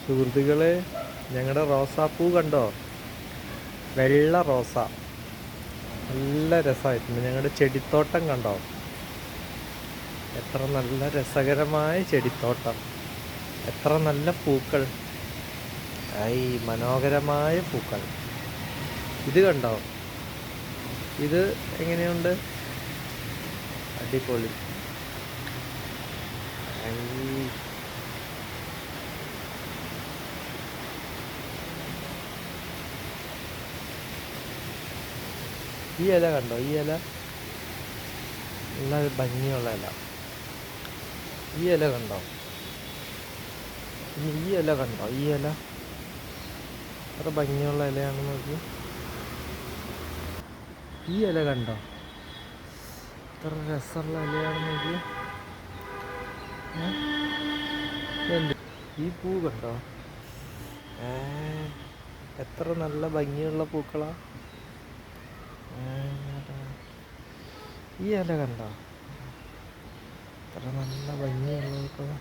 സുഹൃത്തുക്കളെ, ഞങ്ങളുടെ റോസാപ്പൂ കണ്ടോ? വെള്ള റോസ, നല്ല രസമായിട്ടുണ്ട്. ഞങ്ങളുടെ ചെടിത്തോട്ടം കണ്ടോ? എത്ര നല്ല രസകരമായ ചെടിത്തോട്ടം, എത്ര നല്ല പൂക്കൾ, ഐ മനോഹരമായ പൂക്കൾ. ഇത് കണ്ടോ? ഇത് എങ്ങനെയുണ്ട്? അടിപൊളി. ഐ, ഈ ഇല കണ്ടോ? ഈ ഇല നല്ല ഭംഗിയുള്ള ഇല. ഈ ഇല കണ്ടോ? ഇനി ഈ ഇല കണ്ടോ? ഈ ഇല എത്ര ഭംഗിയുള്ള ഇലയാണെന്ന് നോക്കി. ഈ ഇല കണ്ടോ? എത്ര രസമുള്ള ഇലയാണെന്ന് നോക്കി. ഈ പൂ കണ്ടോ? എത്ര നല്ല ഭംഗിയുള്ള പൂക്കളാ. ഈ ഇല കണ്ടോ? എത്ര നല്ല ഭംഗിയുള്ള പൂക്കളാ.